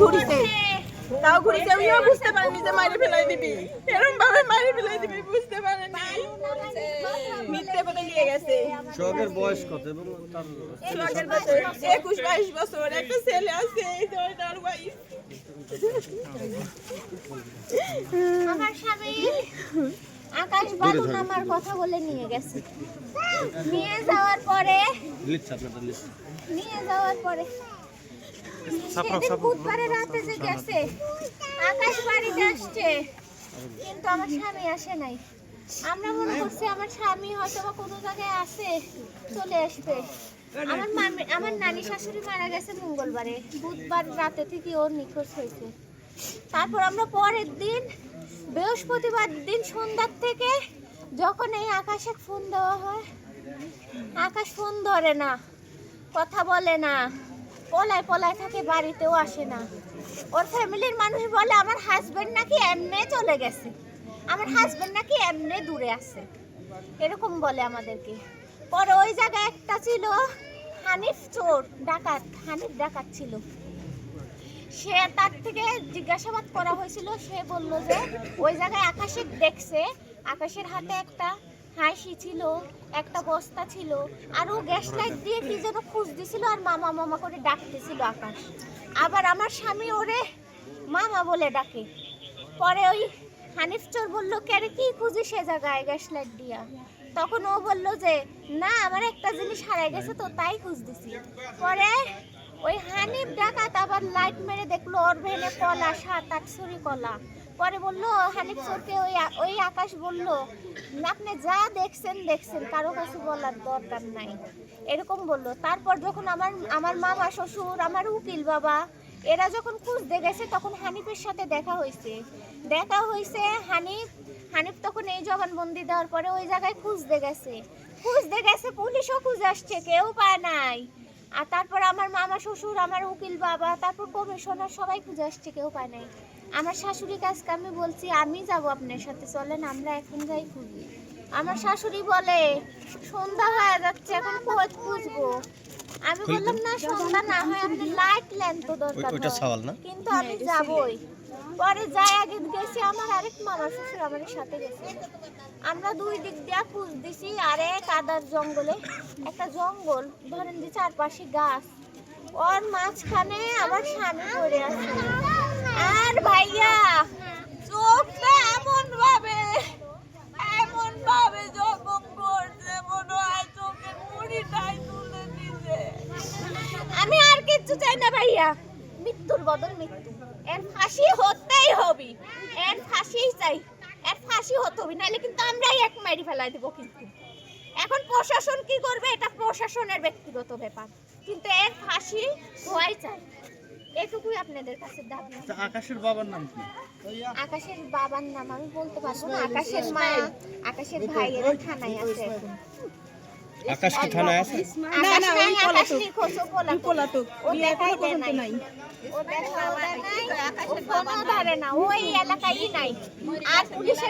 ঘুরিছে, তাও ঘুরিছে, আমিও বুঝতে পারিনি যে মারি ফেলাই দিবি, এরকম ভাবে মারি ফেলাই দিবি বুঝতে পারিনি। মিথ্যে বলে নিয়ে গেছে। সোহাগের বয়স কত এবং তার সোহাগের বয়স 21-22 বছর, একটা ছেলে আছে, এই তো তার ওয়াইফ। আমার স্বামী আকাশ বালুন আমার কথা বলে নিয়ে গেছে। নিয়ে যাওয়ার পরে সেদিন বুধবারে রাতে যে গেছে, আকাশ বাড়িতে আসছে, কিন্তু আমার স্বামী আসে নাই। আমরা মনে করছি আমার স্বামী হয়তো বা কোনো জায়গায় আছে, চলে আসবে। আমার নানি শাশুড়ি মারা গেছে মঙ্গলবারে, বুধবার রাতে থেকে ওর নিখোঁজ হয়েছে। তারপর আমরা পরের দিন বৃহস্পতিবার দিন সন্ধ্যার থেকে যখন এই আকাশের ফোন দেওয়া হয়, আকাশ ফোন ধরে না, কথা বলে না, পলায় পলায় থাকে, বাড়িতেও আসে না। ওর ফ্যামিলির মানুষ বলে আমার হাজবেন্ড নাকি এমনি চলে গেছে, আমার হাজবেন্ড নাকি এমনি দূরে আছে, এরকম বলে আমাদেরকে। পরে ওই জায়গায় একটা ছিল হানিফ চোর ডাকাত, হানিফ ডাকাত ছিল। সে তার থেকে জিজ্ঞাসাবাদ করা হয়েছিল, সে বলল যে ওই জায়গায় আকাশের দেখছে, আকাশের হাতে একটা হাসি ছিল, একটা বস্তা ছিল, আর ও গ্যাস লাইট দিয়ে কি যেন খুঁজ দিছিল, আর মামা মামা করে ডাকতেছিল আকাশ। আবার আমার স্বামী ওরে মামা বলে ডাকে। পরে ওই হানিফ চোর বলল, কেরে কি খুঁজি সে জায়গায় গ্যাস লাইট দিয়া? তখন ও বলল যে না, আমার একটা জিনিস হারাই গেছে তো তাই খুঁজ দিছি। পরে ওই হানিফ ডাকাত আবার লাইট মেরে দেখলো ওর ভেনে কলা, 7-8 ছড়ি কলা। পরে বললো হানিফ চোরকে, ওই আকাশ বলল, আপনি যা দেখছেন, কারো কাছে বলার দরকার নাই, এরকম বললো। তারপর যখন আমার মামা শ্বশুর, আমার উকিল বাবা, এরা যখন খুঁজতে গেছে, তখন হানিফের সাথে দেখা হয়েছে। হানিফ তখন এই জবানবন্দি দেওয়ার পরে ওই জায়গায় খুঁজতে গেছে, পুলিশও খুঁজে আসছে, কেউ পায় নাই। আর তারপর আমার মামা শ্বশুর, আমার উকিল বাবা, তারপর কমিশনার, সবাই খুঁজে আসছে, কেউ পায় নাই। আমার শাশুড়ি কাছকে আমি বলছি, আমি যাব আপনার সাথে, চলেন আমরা এখন যাই খুঁজি। আমার শাশুড়ি বলে সন্ধ্যা হয়ে যাচ্ছে, এখন খুঁজবো। আমি বললাম না, সন্ধ্যা না হয় আপনি লাইট লেন তো দরকার, কিন্তু আমি যাবই। পরে যাই আগে গেছি, আমার আরেক মামা শ্বশুর আমার সাথে গেছে। আমরা দুই দিক দিয়ে খুঁজ দিছি, আরে কাদার জঙ্গলে, একটা জঙ্গল ধরেন যে চারপাশে গাছ, ওর মাঝখানে আমার স্বামী পড়ে আছে। আর ভাইয়া চোখটা এমন ভাবে জখম করছে, মনে হয় চোখের মুড়িটাই তুলে দিছে। আমি আর কিচ্ছু চাই না ভাইয়া, মৃত্যুর বদল মৃত্যু, এর ফাঁসি হতেই হবে, এর ফাঁসি চাই, এর ফাঁসি হতে হবে, নাহলে কিন্তু আমরাই এক মারি ফেলাই দেবো। কিন্তু এখন প্রশাসন কি করবে, এটা প্রশাসনের ব্যক্তিগত ব্যাপার, কিন্তু এর ফাঁসি হওয়াই চাই, এটুকুই আপনাদের কাছে দাবি। আকাশের বাবার নাম কি? আকাশের বাবার নাম আমি বলতে পারবো না, আকাশের মা, আকাশের ভাই এরা থানায় আছে এখন। আকাশ কি থানায় আছে? না না, ওই আকাশ নিখোঁজ, পলাতক, ও এখনো পর্যন্ত নাই। ও ফোনও ধরে না, ওই এলাকায় নাই। আর পুলিশের